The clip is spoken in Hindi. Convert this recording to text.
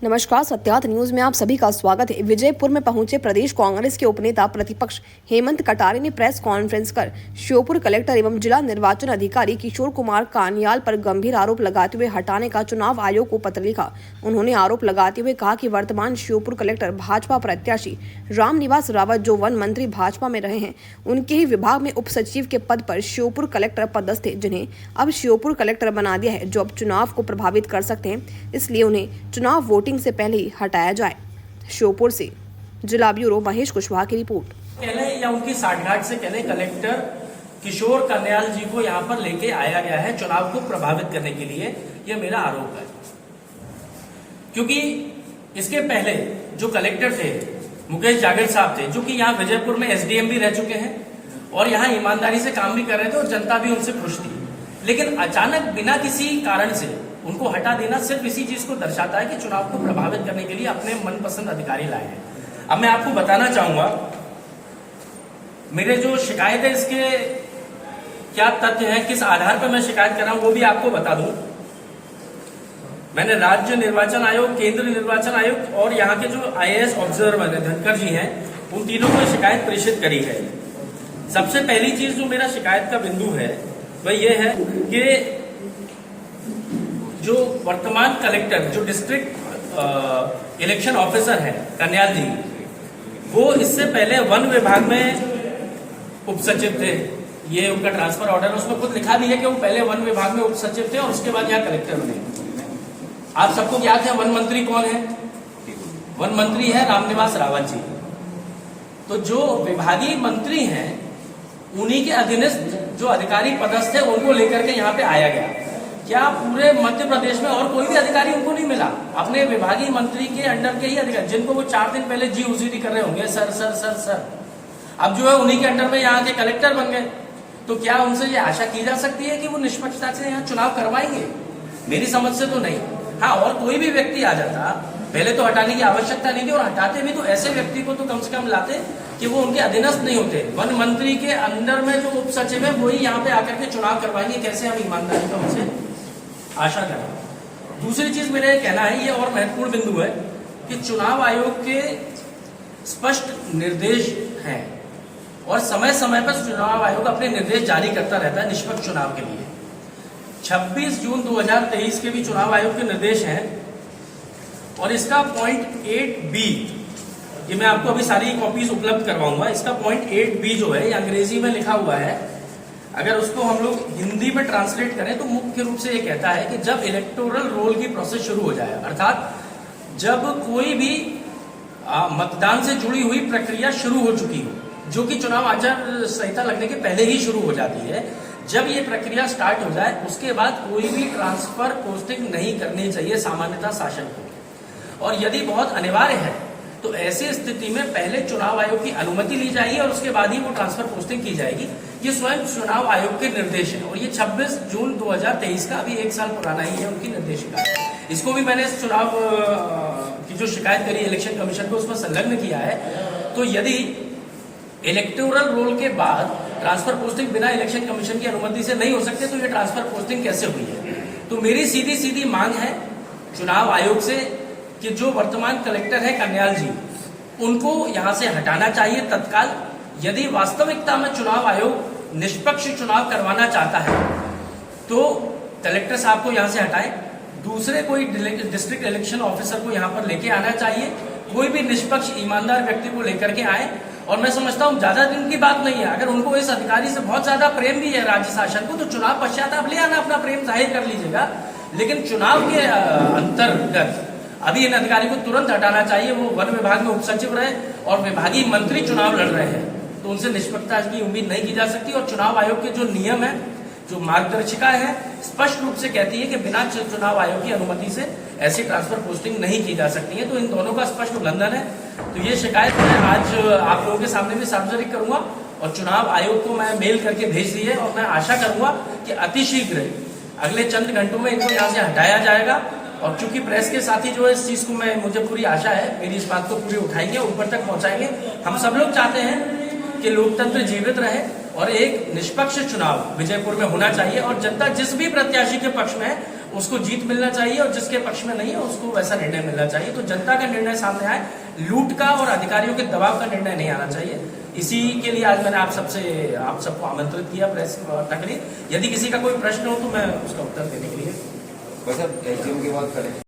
नमस्कार, सत्यात न्यूज में आप सभी का स्वागत है। विजयपुर में पहुंचे प्रदेश कांग्रेस के उपनेता प्रतिपक्ष हेमंत कटारे ने प्रेस कॉन्फ्रेंस कर श्योपुर कलेक्टर एवं जिला निर्वाचन अधिकारी किशोर कुमार कानियाल पर गंभीर आरोप लगाते हुए हटाने का चुनाव आयोग को पत्र लिखा। उन्होंने आरोप लगाते हुए कहा कि वर्तमान श्योपुर कलेक्टर भाजपा प्रत्याशी रामनिवास रावत, जो वन मंत्री भाजपा में रहे हैं, उनके ही विभाग में उप सचिव के पद पर श्योपुर कलेक्टर पदस्थ थे, जिन्हें अब श्योपुर कलेक्टर बना दिया है, जो अब चुनाव को प्रभावित कर सकते हैं। इसलिए उन्हें चुनाव वोटिंग से पहले ही हटाया जाए। श्योपुर से जिला ब्यूरो महेश कुशवाहा की रिपोर्ट। कहले या उनकी साठगांठ से कहले कलेक्टर किशोर कन्याल जी को यहाँ पर लेके आया गया है चुनाव को प्रभावित करने के लिए, यह मेरा आरोप है। क्योंकि इसके पहले जो कलेक्टर थे मुकेश जागीर साहब थे, जो कि यहाँ विजयपुर में एसडीएम भी रह चुके हैं और यहाँ ईमानदारी से काम भी कर रहे थे और जनता भी उनसे खुश थी। लेकिन अचानक बिना किसी कारण से उनको हटा देना सिर्फ इसी चीज को दर्शाता है कि चुनाव को प्रभावित करने के लिए अपने मनपसंद अधिकारी लाए हैं। अब मैं आपको बताना चाहूंगा मेरे जो शिकायत है इसके क्या तथ्य हैं, किस आधार पर मैं शिकायत कर रहा हूं, वो भी आपको बता दूं। मैंने राज्य निर्वाचन आयोग, केंद्र निर्वाचन आयोग और यहाँ के जो आईएएस ऑब्जर्वर धनखड़ जी हैं, उन तीनों को शिकायत प्रेषित करी है। सबसे पहली चीज जो मेरा शिकायत का बिंदु है वह यह है कि जो वर्तमान कलेक्टर, जो डिस्ट्रिक्ट इलेक्शन ऑफिसर है कन्याल जी, वो इससे पहले वन विभाग में उप सचिव थे। ये उनका ट्रांसफर ऑर्डर है, उसमें खुद लिखा भी है कि वो पहले वन विभाग में उप सचिव थे और उसके बाद यहाँ कलेक्टर बने। आप सबको याद है वन मंत्री कौन है? वन मंत्री है रामनिवास रावत जी। तो जो विभागीय मंत्री हैं उन्हीं के अधीनस्थ जो अधिकारी पदस्थ थे उनको लेकर के यहाँ पे आया गया। क्या पूरे मध्य प्रदेश में और कोई भी अधिकारी उनको नहीं मिला? अपने विभागीय मंत्री के अंडर के ही अधिकारी, जिनको वो 4 दिन पहले जी उजीरी कर रहे होंगे, सर सर सर सर, अब जो है उन्हीं के अंडर में यहाँ के कलेक्टर बन गए। तो क्या उनसे ये आशा की जा सकती है कि वो निष्पक्षता से यहाँ चुनाव करवाएंगे? मेरी समझ से तो नहीं। हाँ, और कोई भी व्यक्ति आ जाता, पहले तो हटाने की आवश्यकता नहीं थी, और हटाते भी तो ऐसे व्यक्ति को तो कम से कम लाते कि वो उनके अधीनस्थ नहीं होते। वन मंत्री के अंदर में जो उप सचिव है वही यहाँ पे आकर के चुनाव करवाएंगे। कैसे हम ईमानदारी का उनसे आशा करें? दूसरी चीज मेरा ये कहना है, ये और महत्वपूर्ण बिंदु है कि चुनाव आयोग के स्पष्ट निर्देश हैं और समय समय पर चुनाव आयोग अपने निर्देश जारी करता रहता है निष्पक्ष चुनाव के लिए। 26 जून 2023 के भी चुनाव आयोग के निर्देश हैं और इसका पॉइंट 8B, ये मैं आपको अभी सारी कॉपीज उपलब्ध करवाऊंगा। इसका पॉइंट 8B जो है, ये अंग्रेजी में लिखा हुआ है। अगर उसको हम लोग हिंदी में ट्रांसलेट करें तो मुख्य रूप से ये कहता है कि जब इलेक्टोरल रोल की प्रोसेस शुरू हो जाए, अर्थात जब कोई भी मतदान से जुड़ी हुई प्रक्रिया शुरू हो चुकी हो, जो कि चुनाव आचार संहिता लगने के पहले ही शुरू हो जाती है, जब ये प्रक्रिया स्टार्ट हो जाए उसके बाद कोई भी ट्रांसफर पोस्टिंग नहीं करनी चाहिए सामान्यतः शासन को। और यदि बहुत अनिवार्य है तो ऐसी स्थिति में पहले चुनाव आयोग की अनुमति ली जाएगी और उसके बाद ही वो ट्रांसफर पोस्टिंग की जाएगी। ये स्वयं चुनाव आयोग के निर्देश है और ये 26 जून 2023 का, अभी 1 साल पुराना ही है उनकी निर्देशिका। इसको भी मैंने इस चुनाव की जो शिकायत करी इलेक्शन कमीशन को, उसमें संलग्न किया है। तो यदि इलेक्टोरल रोल के बाद ट्रांसफर पोस्टिंग बिना इलेक्शन कमीशन की अनुमति से नहीं हो सकते, तो ये ट्रांसफर पोस्टिंग कैसे हुई है? तो मेरी सीधी सीधी मांग है चुनाव आयोग से कि जो वर्तमान कलेक्टर है कन्याल जी, उनको यहां से हटाना चाहिए तत्काल। यदि वास्तविकता में चुनाव आयोग निष्पक्ष चुनाव करवाना चाहता है तो कलेक्टर साहब को यहां से हटाएं, दूसरे कोई डिस्ट्रिक्ट इलेक्शन ऑफिसर को यहां पर लेके आना चाहिए। कोई भी निष्पक्ष ईमानदार व्यक्ति को लेकर के आए। और मैं समझता हूं ज्यादा दिन की बात नहीं है, अगर उनको इस अधिकारी से बहुत ज्यादा प्रेम भी है राज्य शासन को, तो चुनाव पश्चात आप ले आना, अपना प्रेम जाहिर कर लीजिएगा। लेकिन चुनाव के अंतर्गत अभी इन अधिकारी को तुरंत हटाना चाहिए। वो वन विभाग में उप सचिव रहे और विभागीय मंत्री चुनाव लड़ रहे हैं, तो उनसे निष्पक्षता की उम्मीद नहीं की जा सकती। और चुनाव आयोग के जो नियम है, जो मार्गदर्शिका है, स्पष्ट रूप से कहती है कि बिना चुनाव आयोग की अनुमति से ऐसी ट्रांसफर पोस्टिंग नहीं की जा सकती है। तो इन दोनों का स्पष्ट उल्लंघन है। तो ये शिकायत मैं आज आप लोगों के सामने भी सार्वजनिक करूंगा और चुनाव आयोग को मैं मेल करके भेज दी है और मैं आशा करूंगा कि अतिशीघ्र अगले चंद घंटों में इनको यहाँ से हटाया जाएगा। और चूंकि प्रेस के साथी जो है इस चीज को मुझे पूरी आशा है, मेरी इस बात को पूरी उठाएंगे, ऊपर तक पहुंचाएंगे। हम सब लोग चाहते हैं कि लोकतंत्र जीवित रहे और एक निष्पक्ष चुनाव विजयपुर में होना चाहिए और जनता जिस भी प्रत्याशी के पक्ष में है उसको जीत मिलना चाहिए और जिसके पक्ष में नहीं है उसको वैसा निर्णय मिलना चाहिए। तो जनता का निर्णय सामने आए, लूट का और अधिकारियों के दबाव का निर्णय नहीं आना चाहिए। इसी के लिए आज मैंने आप सबको आमंत्रित किया प्रेस वार्ता के लिए। यदि किसी का कोई प्रश्न हो तो मैं उसका उत्तर देने के लिए वैसे एसडीएम की बात करें